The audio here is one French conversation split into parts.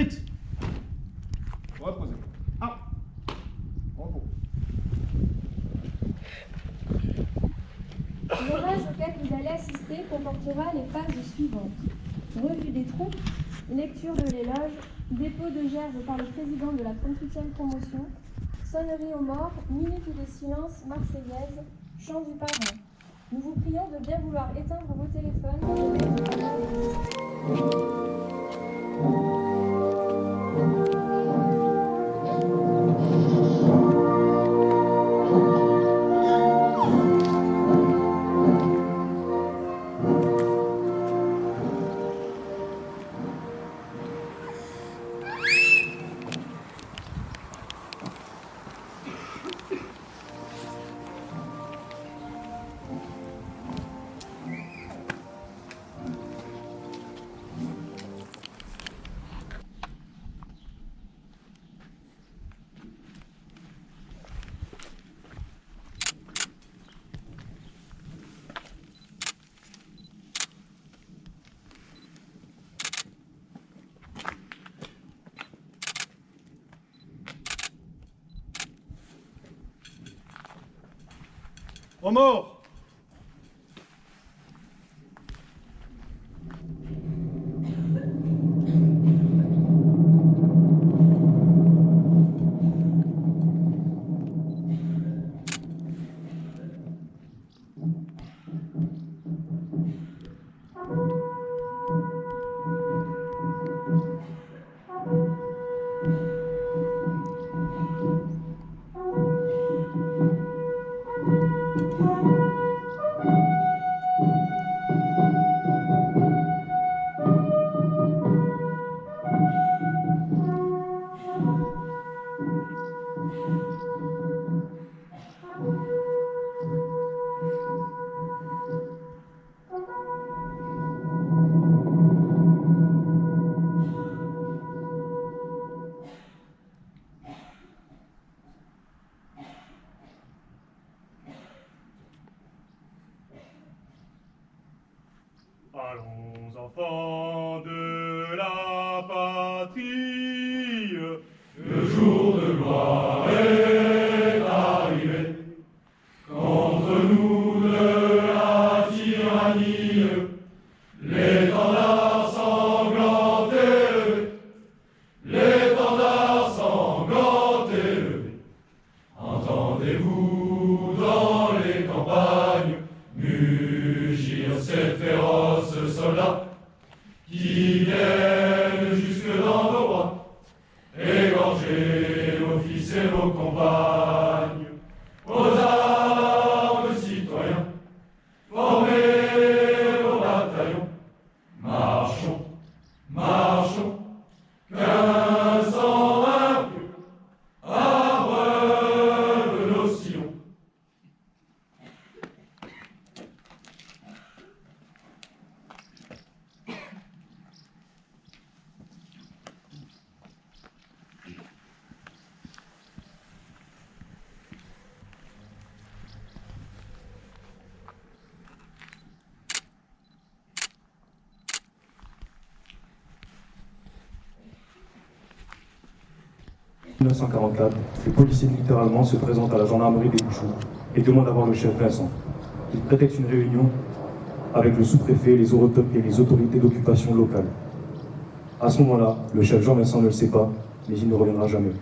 Fixe. Reposez. Ah. Repos. L'orage auquel vous allez assister comportera les phases suivantes. Revue des troupes, lecture de l'éloge, dépôt de gerbe par le président de la 38e promotion, sonnerie aux morts, minute de silence marseillaise, chant du parrain. Nous vous prions de bien vouloir éteindre vos téléphones et de mettre à l'église. Aux morts. enfants de la patrie, le jour de gloire est arrivé. Contre nous de la tyrannie, l'étendard sanglant élevé, l'étendard sanglant élevé. Entendez-vous dans les campagnes mugir ces féroces soldats qui viennent jusque dans vos bois, égorger vos fils et vos compagnes. Aux armes, citoyens, formez vos bataillons. Marchons, marchons, qu'un sang impieux abreuve nos sillons. En 1944, les policiers littéralement se présentent à la gendarmerie des Bouchoux et demandent à voir le chef Vincent. Ils prétextent une réunion avec le sous-préfet et les autorités d'occupation locales. À ce moment-là, le chef Jean Vincent ne le sait pas, mais il ne reviendra jamais.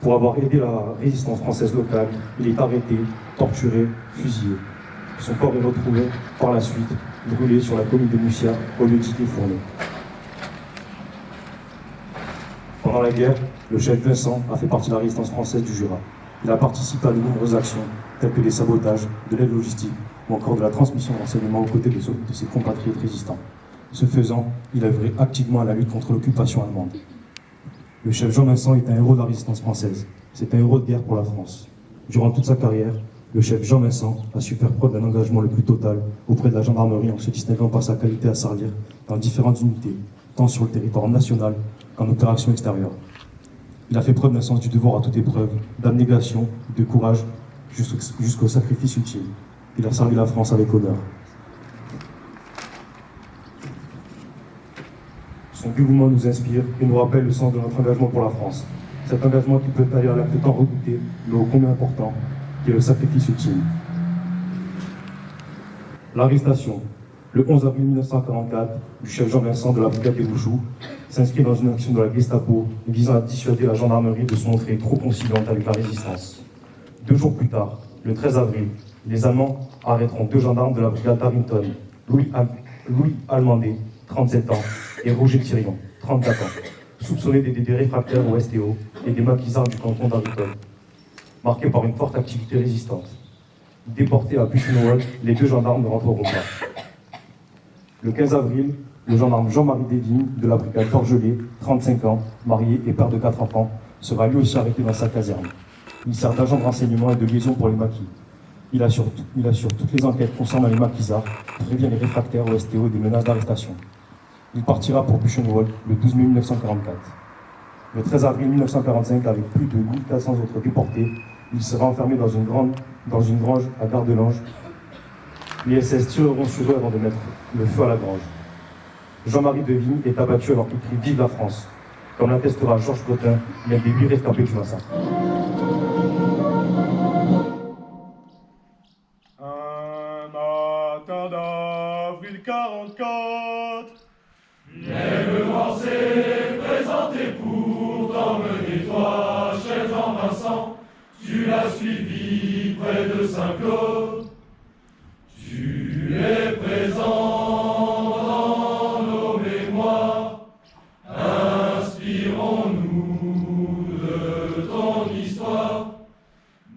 Pour avoir aidé la résistance française locale, il est arrêté, torturé, fusillé. Son corps est retrouvé par la suite, brûlé sur la commune de Moussia, au lieu dit Fourneau. Pendant la guerre, le chef Vincent a fait partie de la résistance française du Jura. Il a participé à de nombreuses actions, telles que des sabotages, de l'aide logistique ou encore de la transmission d'enseignements aux côtés de ses compatriotes résistants. Ce faisant, il a œuvré activement à la lutte contre l'occupation allemande. Le chef Jean Vincent est un héros de la résistance française. C'est un héros de guerre pour la France. Durant toute sa carrière, le chef Jean Vincent a su faire preuve d'un engagement le plus total auprès de la gendarmerie en se distinguant par sa qualité à servir dans différentes unités, tant sur le territoire national qu'en opération extérieure. Il a fait preuve d'un sens du devoir à toute épreuve, d'abnégation, de courage, jusqu'au sacrifice ultime. Il a servi la France avec honneur. Son dévouement nous inspire et nous rappelle le sens de notre engagement pour la France. Cet engagement qui peut aller à l'acte tant redouté, mais ô combien important, qui est le sacrifice ultime. L'arrestation, le 11 avril 1944, du chef Jean Vincent de la brigade des Bouchoux, s'inscrit dans une action de la Gestapo visant à dissuader la gendarmerie de se montrer trop conciliante avec la résistance. 2 jours plus tard, le 13 avril, les Allemands arrêteront 2 gendarmes de la brigade d'Arrington, Louis Allemandé, 37 ans, et Roger Thirion, 34 ans, soupçonnés des réfractaires au STO et des maquisards du canton d'Arrington, marqués par une forte activité résistante. Déportés à Buchenwald, les 2 gendarmes ne rentreront pas. Le 15 avril, le gendarme Jean-Marie Desvignes de la brigade Forgelé, 35 ans, marié et père de 4 enfants, sera lui aussi arrêté dans sa caserne. Il sert d'agent de renseignement et de liaison pour les maquis. Il assure toutes les enquêtes concernant les maquisards, prévient les réfractaires au STO des menaces d'arrestation. Il partira pour Buchenwald le 12 mai 1944. Le 13 avril 1945, avec plus de 1400 autres déportés, il sera enfermé dans une grange à Gare-de-Lange. Les SS tireront sur eux avant de mettre le feu à la grange. Jean-Marie Desvignes est abattu alors qu'il crie « Vive la France !», comme l'attestera Georges Bretin, l'un des 8 rescapés du massacre. Un matin d'avril 44, l'aigle noir s'est présenté pour t'emmener, toi, chef Jean Vincent. Tu l'as suivi près de Saint-Claude. Tu es présent dans nos mémoires. Inspirons-nous de ton histoire.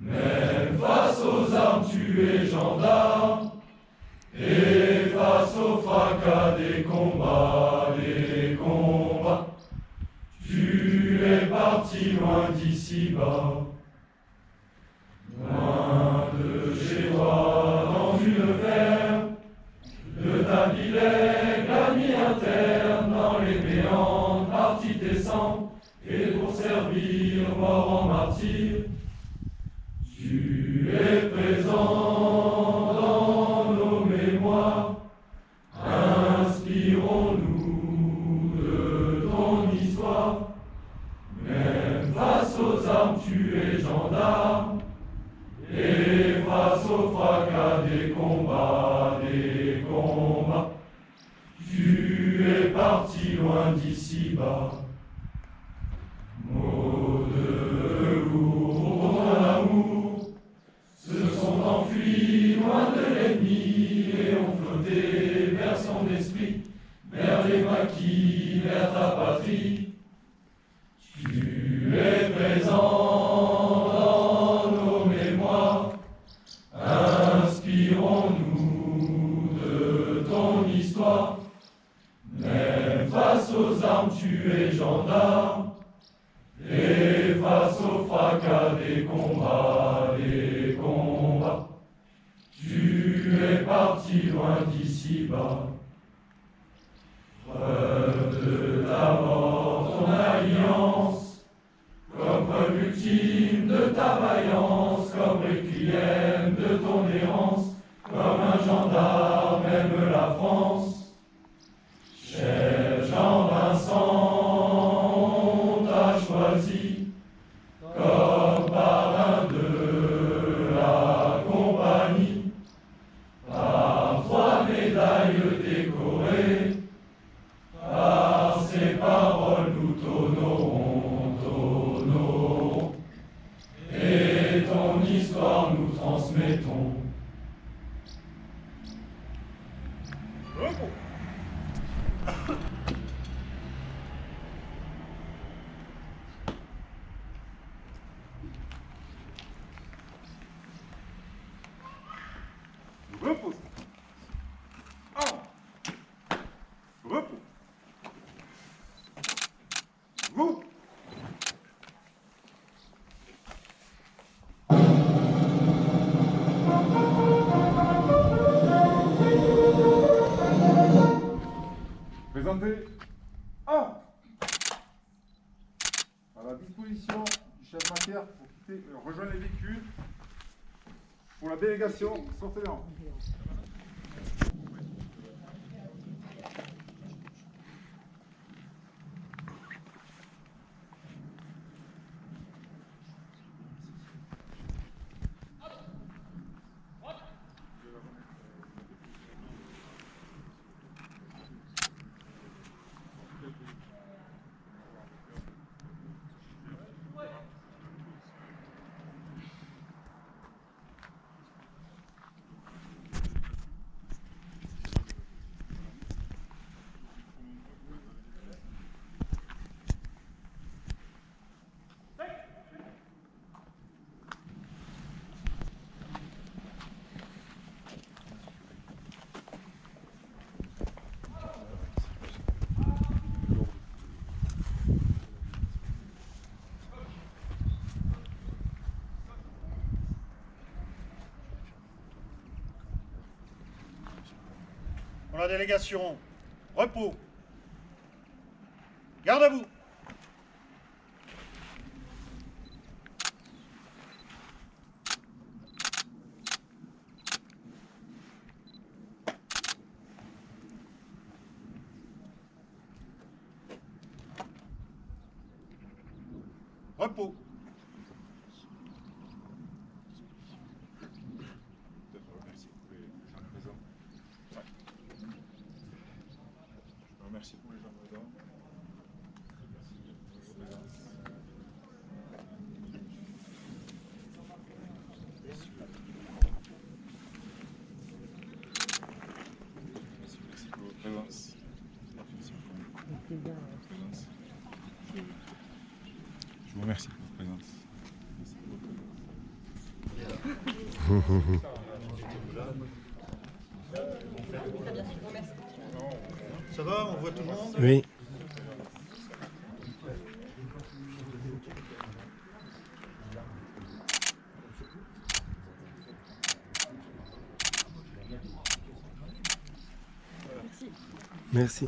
Même face aux armes, tu es gendarme. Et face au fracas des combats, tu es parti loin d'ici-bas. Loin de chez toi, dans une ferme, de ta ville l'ami interne, dans les méandres, parti tes sangs, et pour servir, mort en martyr, tu es présent dans nos mémoires. ta patrie. Tu es présent dans nos mémoires. Inspirons-nous de ton histoire. Même face aux armes, tu es gendarme. Et face au fracas des combats, tu es parti loin d'ici-bas. Preuve de ta mort, ton alliance, comme preuve ultime de ta vaillance, comme requiem de ton errance, comme un gendarme aime la France. Cher Jean-Vincent, on t'a choisi comme parrain de la compagnie, par 3 médailles décorées. Par ces paroles nous t'honorons, et ton histoire nous transmettons. Repos. Repos. Vous. Présentez. À la disposition du chef Macaire pour quitter, rejoindre les véhicules. Pour la délégation, sortez-en. Pour la délégation, repos. Garde à vous. Repos. Merci pour les gens présents. Merci pour votre présence. Je vous remercie pour votre présence. Ça va, on voit tout le monde? Oui. Merci.